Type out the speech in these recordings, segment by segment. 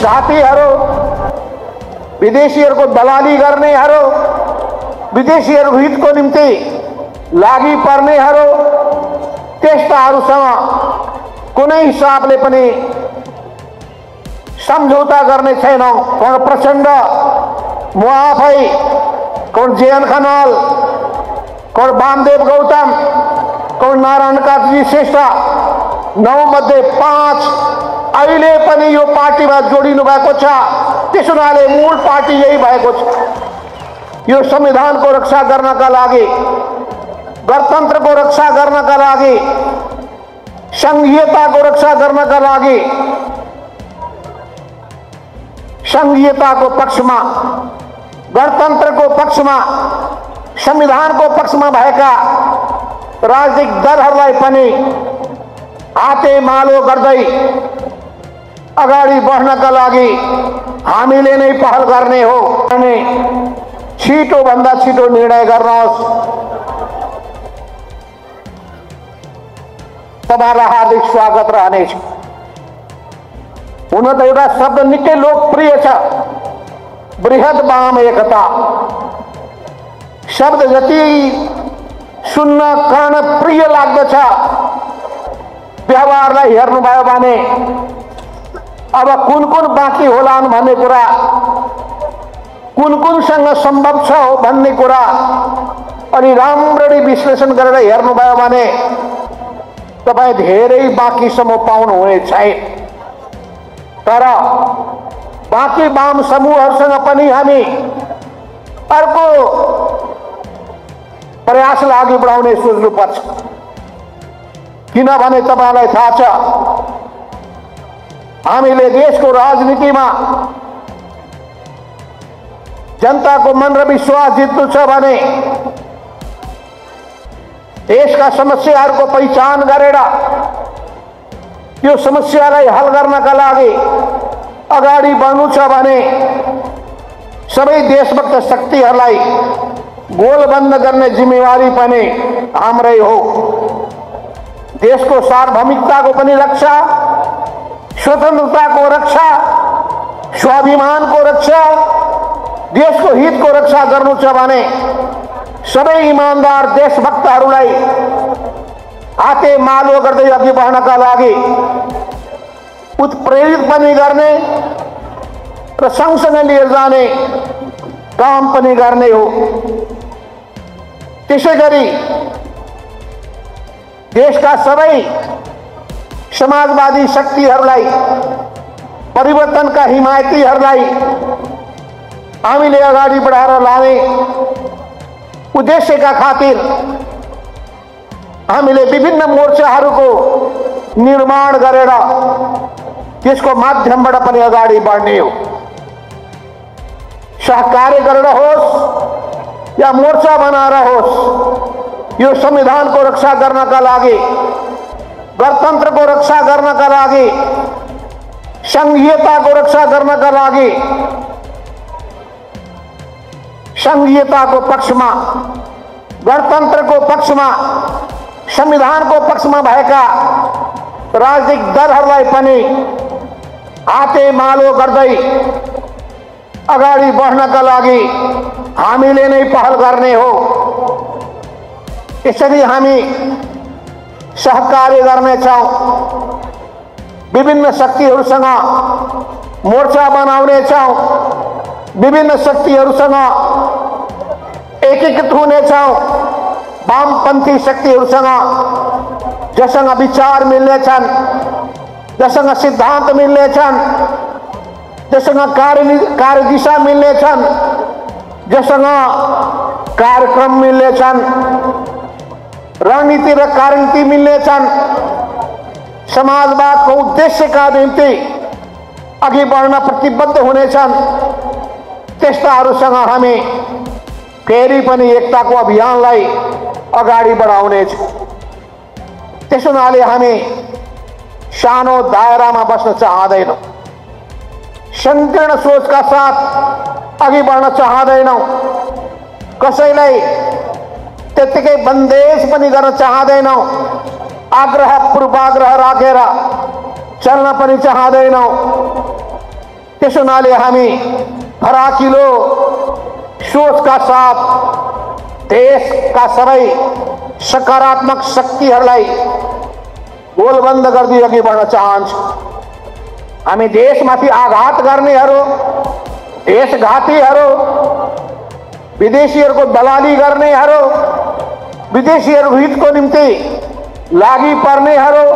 घातीहरू, विदेशीहरूको दलाली गर्नेहरू, विदेशीहरूको हितको निम्ति लागि पर्नेहरू, त्यस्ताहरूसँग कुनै हिसाबले पनि सम्झौता गर्ने छैनौं। कोण प्रचण्ड, म आफै, कोण जेएन खनाल, कोण वामदेव गौतम, कोण नारायण काजी श्रेष्ठ, 9 मध्ये 5 अहिले पनि यो पार्टीमा जोडिनु भएको छ। त्यसो हुनाले मूल पार्टी यही भएको छ। यो संविधानको रक्षा गर्नका लागि, गणतन्त्रको रक्षा गर्नका लागि, संघीयताको रक्षा गर्नका लागि, संघीयताको पक्षमा, गणतन्त्रको पक्षमा, संविधानको पक्षमा भएका राजनीतिक दलहरूलाई पनि हातेमालो गर्दै अगाडि बढ्नका लागि हामीले नै पहल गर्ने हो। अनि छिटो भन्दा छिटो निर्णय गर्नुहोस्। तपाईलाई हार्दिक स्वागत रहनेछ। हुन त एउटा शब्द निकै लोकप्रिय छ, बृहत वाम एकता। शब्द जति सुन्न कर्ण प्रिय लाग्दछ, व्यवहारलाई हेर्नुभयो भने अब कुन कुन बाँकी होलान् भन्ने कुरा, कुन कुनसँग सम्भव छ भन्ने कुरा अनि राम्ररी विश्लेषण गरेर हेर्नुभयो भने तपाई धेरै बाँकीसम्म पाउनुहुने छैन। तर बाँकी वाम समूहहरूसँग पनि हामी अर्को प्रयासलाई अघि बढाउने सोच्नुपर्छ। किनभने तपाईलाई थाहा छ, हामीले देशको राजनीतिमा जनताको मन र विश्वास जित्नु छ भने देशका समस्याहरूको पहिचान गरेर यो समस्यालाई हल गर्नका लागि अगाडि बढ्नु छ भने सबै देशभक्त शक्तिहरूलाई गोलबन्द गर्ने जिम्मेवारी पनि हाम्रै हो। देशको सार्वभौमिकताको पनि रक्षा, स्वतन्त्रताको रक्षा, स्वाभिमानको रक्षा, देशको हितको रक्षा गर्नु छ भने सबै इमानदार देशभक्तहरूलाई हातेमालो गर्दै अघि बढ्नका लागि उत्प्रेरित पनि गर्ने र सँगसँगै लिएर जाने काम पनि गर्ने हो। त्यसैगरी देशका सबै समाजवादी शक्तिहरूलाई, परिवर्तनका हिमायतीहरूलाई हामीले अगाडि बढाएर लाने उद्देश्यका खातिर हामीले विभिन्न मोर्चाहरूको निर्माण गरेर त्यसको माध्यमबाट पनि अगाडि बढ्ने हो। सहकार्य गरेर होस् या मोर्चा बनाएर होस्, यो संविधानको रक्षा गर्नका लागि, गणतन्त्रको रक्षा गर्नका लागि, संघीयताको रक्षा गर्नका लागि, संघीयताको पक्षमा, गणतन्त्रको पक्षमा, संविधानको पक्षमा भएका राजनीतिक दलहरूलाई पनि हातेमालो गर्दै अगाडि बढ्नका लागि हामीले नै पहल गर्ने हो। यसरी हामी सहकार्य गर्नेछौँ, विभिन्न शक्तिहरूसँग मोर्चा बनाउनेछौँ, विभिन्न शक्तिहरूसँग एकीकृत हुनेछौँ, वामपन्थी शक्तिहरूसँग जसँग विचार मिल्नेछन्, जसँग सिद्धान्त मिल्नेछन्, जसँग कार्यदिशा मिल्नेछन्, जसँग कार्यक्रम मिल्नेछन्, रणनीति र कार्यनीति मिल्नेछन्, समाजवादको उद्देश्यका निम्ति अघि बढ्न प्रतिबद्ध हुनेछन्, त्यस्ताहरूसँग हामी फेरि पनि एकताको अभियानलाई अगाडि बढाउनेछ। त्यसो हुनाले हामी सानो दायरामा बस्न चाहदैनौँ, संकीर्ण सोचका साथ अघि बढ्न चाहदैनौँ, कसैलाई त्यतिकै बन्देज पनि गर्न चाहदैनौँ, आग्रह पूर्वाग्रह राखेर चल्न पनि चाहदैनौँ। त्यसो हुनाले हामी फराकिलो सोचका साथ देशका सबै सकारात्मक शक्तिहरूलाई गोलबन्द गर्दै अघि बढ्न चाहन्छु। हामी देशमाथि आघात गर्नेहरू, देशघातीहरू, विदेशीहरूको दलाली गर्नेहरू, विदेशीहरूको हितको निम्ति लागि पर्नेहरू,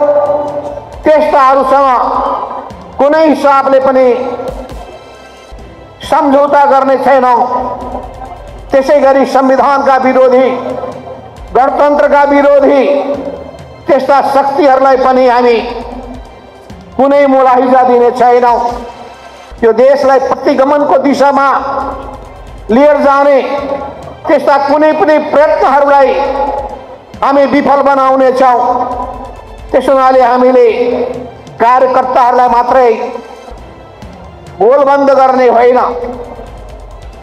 त्यस्ताहरूसँग कुनै हिसाबले पनि सम्झौता गर्ने छैनौं। त्यसैगरी संविधानका विरोधी, गणतन्त्रका विरोधी त्यस्ता शक्तिहरूलाई पनि हामी कुनै मुलाहिजा दिने छैनौं। यो देशलाई प्रतिगमनको दिशामा लिएर जाने त्यस्ता कुनै पनि प्रयत्नहरूलाई हामी विफल बनाउनेछौं। त्यसो हुनाले हामीले कार्यकर्ताहरूलाई मात्रै गोलबन्द गर्ने होइन,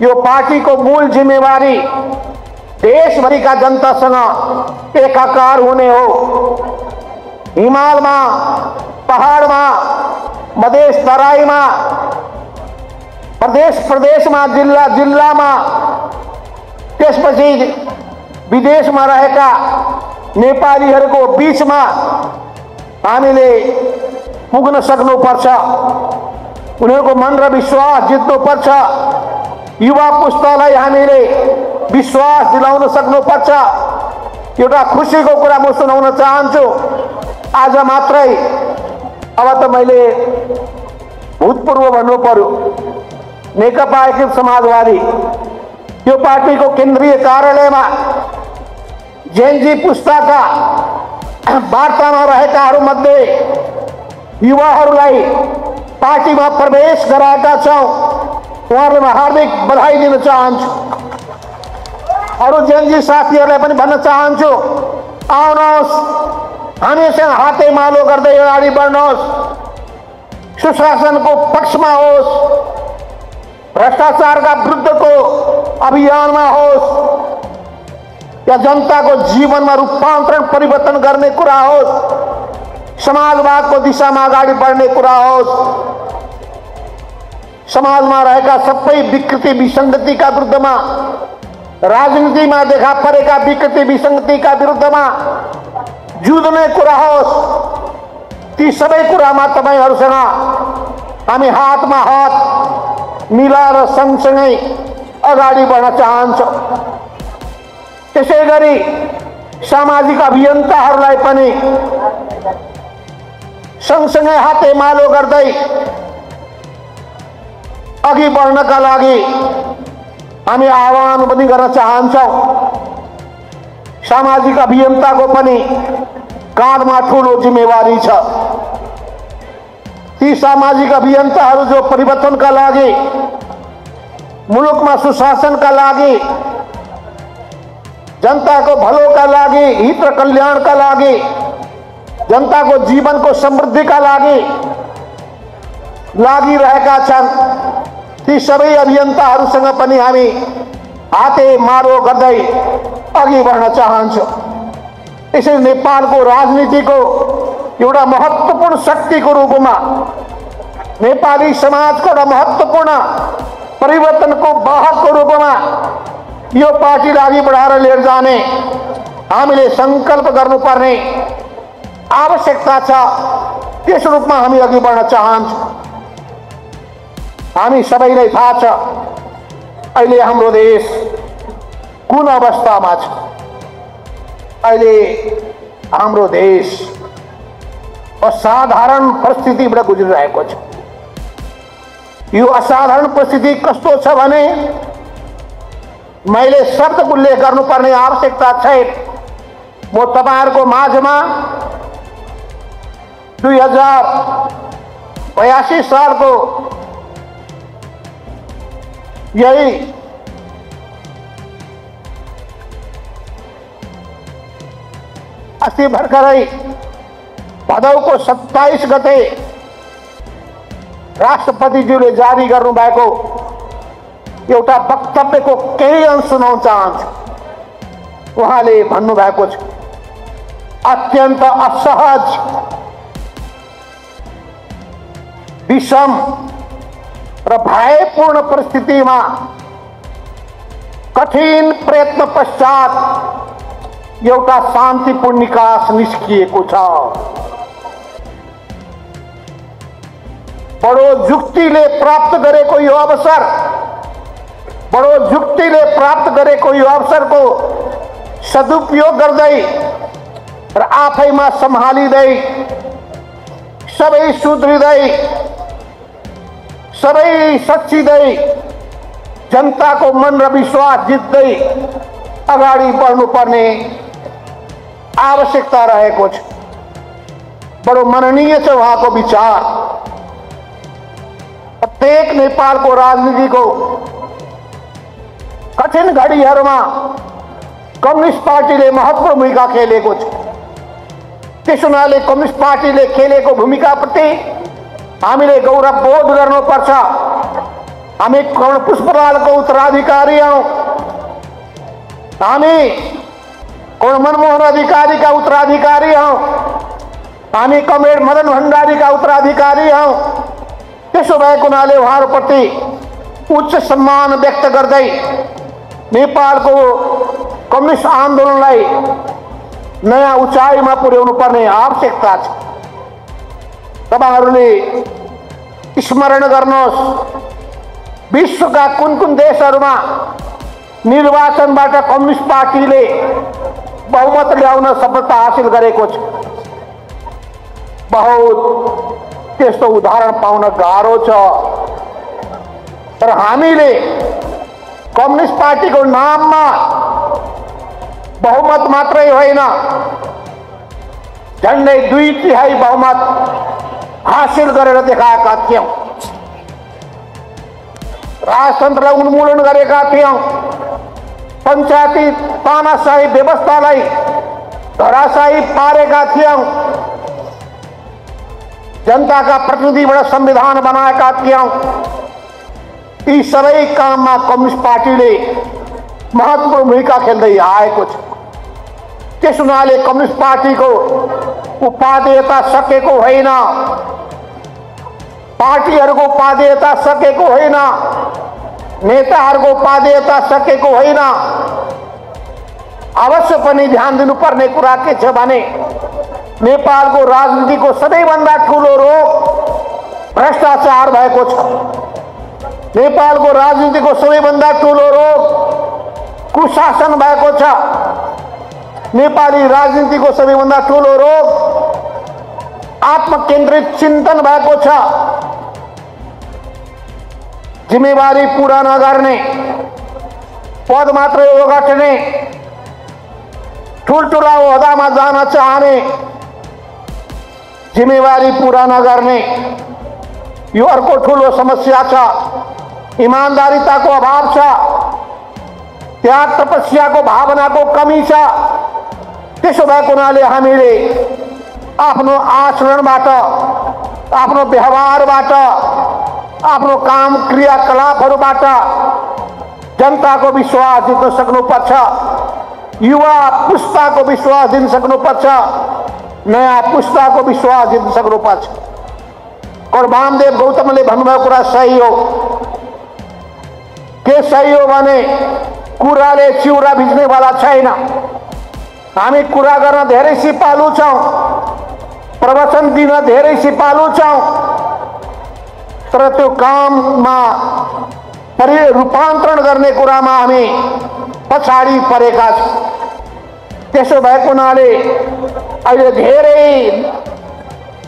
यो पार्टीको मूल जिम्मेवारी देशभरिका जनतासँग एकाकार हुने हो। हिमालमा, पहाडमा, मधेस तराईमा, प्रदेश प्रदेशमा, जिल्ला जिल्लामा, त्यसपछि विदेशमा रहेका नेपालीहरूको बीचमा हामीले पुग्न सक्नुपर्छ। उनीहरूको मन र विश्वास जित्नुपर्छ। युवा पुस्तालाई हामीले विश्वास दिलाउन सक्नुपर्छ। एउटा खुसीको कुरा म सुनाउन चाहन्छु। आज मात्रै, अब त मैले भूतपूर्व भन्नु पर्यो, नेकपा एकीकृत समाजवादी यो पार्टीको केन्द्रीय कार्यालयमा जेनजी पुस्ताका वार्तामा रहेकाहरूमध्ये युवाहरूलाई पार्टीमा प्रवेश गराएका छौं। उहाँहरूलाई हार्दिक बधाई दिन चाहन्छु। अरू जेनजी साथीहरूलाई पनि भन्न चाहन्छु, आउनुहोस्, हामीसँग हातेमालो गर्दै अगाडि बढ्नुहोस्। सुशासनको पक्षमा होस्, भ्रष्टाचारका विरुद्धको अभियानमा होस्, या जनताको जीवनमा रूपान्तरण परिवर्तन गर्ने कुरा होस्, समाजवादको दिशामा अगाडि बढ्ने कुरा होस्, समाजमा रहेका सबै विकृति विसङ्गतिका विरुद्धमा, राजनीतिमा देखा परेका विकृति विसङ्गतिका विरुद्धमा जुझ्ने कुरा होस्, ती सबै कुरामा तपाईहरुसँग हामी हातमा हात मिलाएर सँगसँगै अगाडि बढ्न चाहन्छौं। त्यसैगरी सामाजिक अभियन्ताहरूलाई पनि सँगसँगै हातेमालो गर्दै अघि बढ्नका लागि हामी आह्वान पनि गर्न चाहन्छौं। सामाजिक अभियन्ताको पनि काँधमा ठूलो जिम्मेवारी छ। ती सामाजिक अभियन्ताहरू जो परिवर्तनका लागि, मुलुकमा सुशासनका लागि, जनताको भलोका लागि, हित र कल्याणका लागि, जनताको जीवनको समृद्धिका लागि लागिरहेका छन्। ती सबै अभियन्ताहरूसँग पनि हामी हातेमालो गर्दै अघि बढ्न चाहन्छौं। यसरी नेपालको राजनीतिको एउटा महत्त्वपूर्ण शक्तिको रूपमा, नेपाली समाजको एउटा महत्त्वपूर्ण परिवर्तनको वाहकको रूपमा यो पार्टीलाई अघि बढाएर लिएर जाने हामीले संकल्प गर्नुपर्ने आवश्यकता छ। त्यस रूपमा हामी अघि बढ्न चाहन्छौं। हामी सबैलाई थाहा छ अहिले हाम्रो देश कुन अवस्थामा छ। अहिले हाम्रो देश असाधारण परिस्थितिबाट गुज्रिरहेको छ। यो असाधारण परिस्थिति कस्तो छ भने मैले शब्द उल्लेख गर्नुपर्ने आवश्यकता छैन। म तपाईहरुको माझमा 2082 सालको यही अस्ति भर्खरै भदौको 27 गते राष्ट्रपतिज्यूले जारी गर्नुभएको एउटा वक्तव्यको केही अंश सुनाउन चाहन्छु। उहाँले भन्नुभएको छ, अत्यन्त असहज, विषम र भयपूर्ण परिस्थितिमा कठिन प्रयत्न पश्चात एउटा शान्तिपूर्ण निकास निस्किएको छ। बडो जुक्तिले प्राप्त गरेको यो अवसर, बडो जुक्तिले प्राप्त गरेको यो अवसरको सदुपयोग गर्दै र आफैमा सम्हालिँदै सबै सुध्रिँदै सबै सच्चिँदै जनताको मन र विश्वास जित्दै अगाडि बढ्नुपर्ने आवश्यकता रहेको छ। बडो मननीय छ उहाँको विचार। प्रत्येक नेपालको राजनीतिको कठिन घडीहरूमा कम्युनिस्ट पार्टीले महत्त्वपूर्ण भूमिका खेलेको छ। त्यसो हुनाले कम्युनिस्ट पार्टीले खेलेको भूमिकाप्रति हामीले गौरव बोध गर्नुपर्छ। हामी कर्ण पुष्पलालको उत्तराधिकारी हौं। हामी कर्ण मनमोहन अधिकारीका उत्तराधिकारी हौं। हामी कमरेड मदन भण्डारीका उत्तराधिकारी हौं। त्यसो भएको हुनाले उहाँहरूप्रति उच्च सम्मान व्यक्त गर्दै नेपालको कम्युनिस्ट आन्दोलनलाई नयाँ उचाइमा पुर्याउनु पर्ने आवश्यकता छ। तपाईहरुले स्मरण गर्नुहोस्, विश्वका कुन कुन देशहरूमा निर्वाचनबाट कम्युनिस्ट पार्टीले बहुमत ल्याउन सफलता हासिल गरेको छ। बहुत त्यस्तो उदाहरण पाउन गाह्रो छ। तर हामीले कम्युनिस्ट पार्टीको नाममा बहुमत मात्रै होइन, झन्डै 2/3 बहुमत हासिल गरेर देखाएका थियौं। राजतन्त्रलाई उन्मूलन गरेका थियौं। पञ्चायती तानाशाही व्यवस्थालाई धराशायी पारेका थियौं। जनताका प्रतिनिधिबाट संविधान बनाएका थियौं। यी सबै काममा कम्युनिस्ट पार्टीले महत्त्वपूर्ण भूमिका खेल्दै आएको छ। त्यस हुनाले कम्युनिस्ट पार्टीको उपादेयता सकेको होइन, पार्टीहरूको उपादेयता सकेको होइन, नेताहरूको उपादेयता सकेको होइन। अवश्य पनि ध्यान दिनुपर्ने कुरा के छ भने नेपालको राजनीतिको सबैभन्दा ठूलो रोग भ्रष्टाचार भएको छ। नेपालको राजनीतिको सबैभन्दा ठूलो रोग कुशासन भएको छ। नेपाली राजनीतिको सबैभन्दा ठूलो रोग आत्मकेन्द्रित चिन्तन भएको छ। जिम्मेवारी पूरा नगर्ने, पद मात्रै ओगट्ने, ठुलठुला ओहदामा जान चाहने, जिम्मेवारी पूरा नगर्ने, यो अर्को ठूलो समस्या छ। ईमानदारीताको अभाव छ। त्याग तपस्याको भावनाको कमी छ। त्यसो भएको हुनाले हामीले आफ्नो आचरणबाट, आफ्नो व्यवहारबाट, आफ्नो काम क्रियाकलापहरूबाट जनताको विश्वास जित्न सक्नुपर्छ। युवा पुस्ताको विश्वास जित्न सक्नुपर्छ। नयाँ पुस्ताको विश्वास जित्न सक्नुपर्छ। और वामदेव गौतमले भन्नुभएको कुरा सही हो। के सही हो भने कुराले चिउरा भिज्नेवाला छैन। हामी कुरा गर्न धेरै सिपालु छौं, प्रवचन दिन धेरै सिपालु छौं, तर त्यो काममा रूपान्तरण गर्ने कुरामा हामी पछाडि परेका छौं। त्यसो भएको हुनाले अहिले धेरै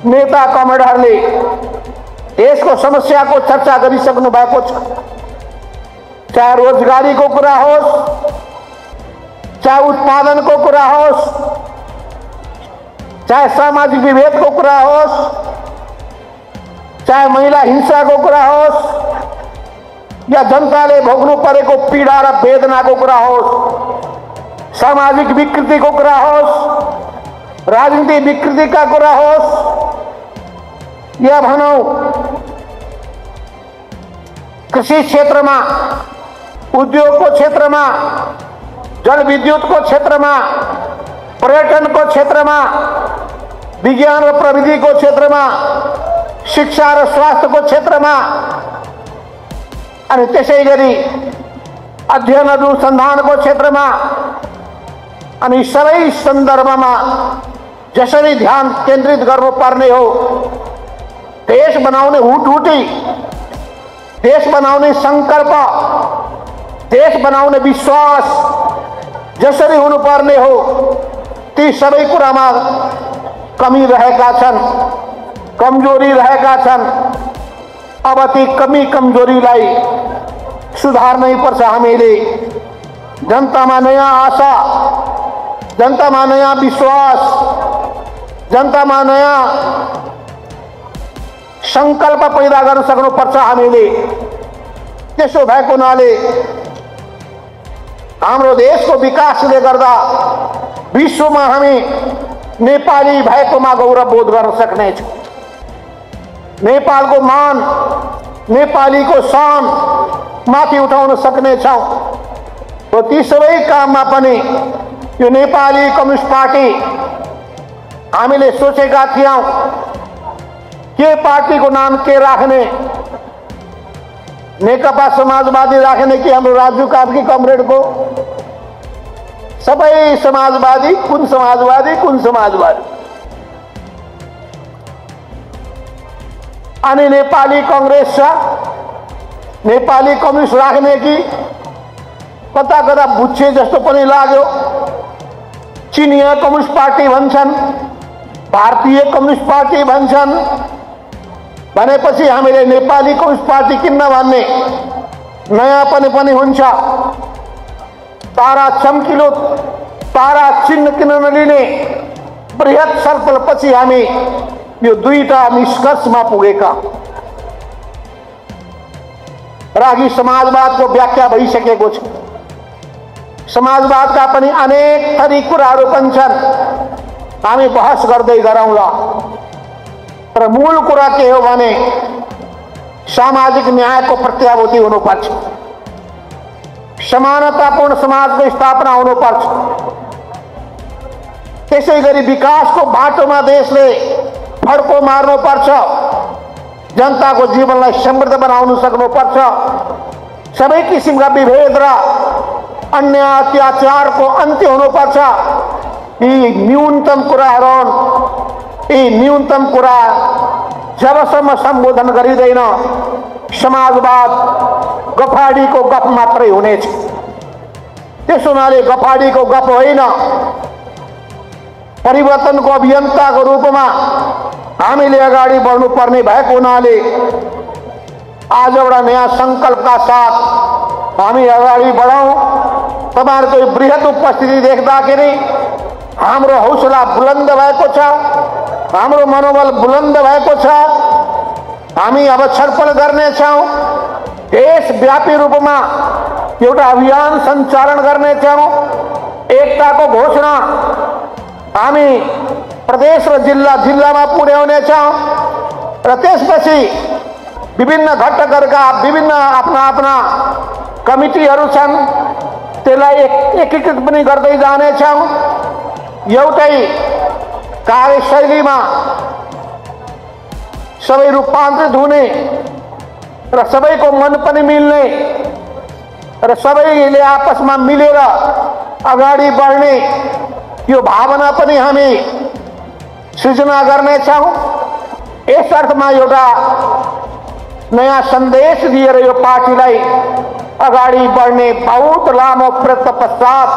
नेता कमेडरले देशको समस्याको चर्चा गरिसक्नु भएको छ। चाहे रोजगारीको कुरा होस्, चाहे उत्पादनको कुरा होस्, चाहे सामाजिक विभेदको कुरा होस्, चाहे महिला हिंसाको कुरा होस्, या जनताले भोग्नु परेको पीडा र वेदनाको कुरा होस्, सामाजिक विकृतिको कुरा होस्, राजनीतिक विकृतिका कुरा होस्, या भनौं कृषि क्षेत्रमा, उद्योगको क्षेत्रमा, जलविद्युतको क्षेत्रमा, पर्यटनको क्षेत्रमा, विज्ञान र प्रविधिको क्षेत्रमा, शिक्षा र स्वास्थ्यको क्षेत्रमा, अनि त्यसै गरी अध्ययन अनुसन्धानको क्षेत्रमा अनि सबै सन्दर्भमा जसरी ध्यान केन्द्रित गर्नुपर्ने हो, देश बनाउने हुटहुटी, देश बनाउने संकल्प, देश बनाउने विश्वास जसरी हुनुपर्ने हो, ती सबै कुरामा कमी रहेका छन्, कमजोरी रहेका छन्। अब ती कमी कमजोरीलाई सुधार्नै पर्छ। हामीले जनतामा नयाँ आशा, जनतामा नयाँ विश्वास, जनतामा नयाँ संकल्प पैदा गर्न सक्नुपर्छ हामीले। त्यसो भएको हुनाले हाम्रो देशको विकासले गर्दा विश्वमा हामी नेपाली भएकोमा गौरव बोध गर्न सक्नेछौँ। नेपालको मान, नेपालीको शान माथि उठाउन सक्नेछौँ। र ती सबै काममा पनि यो नेपाली कम्युनिस्ट पार्टी हामीले सोचेका थियौँ के पार्टीको नाम के राख्ने, नेकपा समाजवादी राख्ने कि हाम्रो राजु कार्की कमरेडको? सबै समाजवादी, कुन समाजवादी, कुन समाजवादी? अनि नेपाली कांग्रेस छ, नेपाली कम्युनिस्ट राख्ने कि? कता कता बुझ्छे जस्तो पनि लाग्यो। चिनिया कम्युनिस्ट पार्टी भन्छन्, भारतीय कम्युनिस्ट पार्टी भन्छन्। भनेपछि हामीले नेपाली कम्युनिस्ट पार्टी किन भन्ने? नयाँ पनि हुन्छ। तारा चम्किलो तारा चिन्ह किन नलिने? बृहत छलफलपछि हामी यो दुईटा निष्कर्षमा पुगेका। र अघि समाजवादको व्याख्या भइसकेको छ। समाजवादका पनि अनेक थरी कुराहरू पनि छन्, हामी बहस गर्दै गरौँला। तर मूल कुरा के हो भने सामाजिक न्यायको प्रत्याभूति हुनुपर्छ, समानतापूर्ण समाजको स्थापना हुनुपर्छ। त्यसै गरी विकासको बाटोमा देशले फड्को मार्नुपर्छ, जनताको जीवनलाई समृद्ध बनाउन सक्नुपर्छ। सबै किसिमका विभेद र अन्याय अत्याचारको अन्त्य हुनुपर्छ। यी न्यूनतम कुराहरू हुन्। यी न्यूनतम कुरा जबसम्म सम्बोधन गरिँदैन, समाजवाद गफाडीको गफ मात्रै हुनेछ। त्यसो हुनाले गफाडीको गफ होइन, परिवर्तनको अभियन्ताको रूपमा हामीले अगाडि बढ्नुपर्ने भएको हुनाले आज एउटा नयाँ संकल्पका साथ हामी अगाडि बढौँ। तपाईहरुको बृहत उपस्थिति देख्दाखेरि हाम्रो हौसला बुलन्द भएको छ, हाम्रो मनोबल बुलन्द भएको छ। हामी अब छलफल गर्नेछौँ, देशव्यापी रूपमा एउटा अभियान सञ्चालन गर्नेछौँ। एकताको घोषणा हामी प्रदेश र जिल्लामा पुर्याउनेछौँ र त्यसपछि विभिन्न घटकहरूका विभिन्न आफ्ना कमिटीहरू छन्, त्यसलाई एकीकृत पनि गर्दै जानेछौँ। एउटै कार्यशैलीमा सबै रूपान्तरित हुने र सबैको मन पनि मिल्ने र सबैले आपसमा मिलेर अगाडि बढ्ने यो भावना पनि हामी सृजना गर्नेछौँ। यस अर्थमा एउटा नयाँ सन्देश दिएर यो पार्टीलाई अगाडि बढ्ने बहुत लामो प्रयत्न पश्चात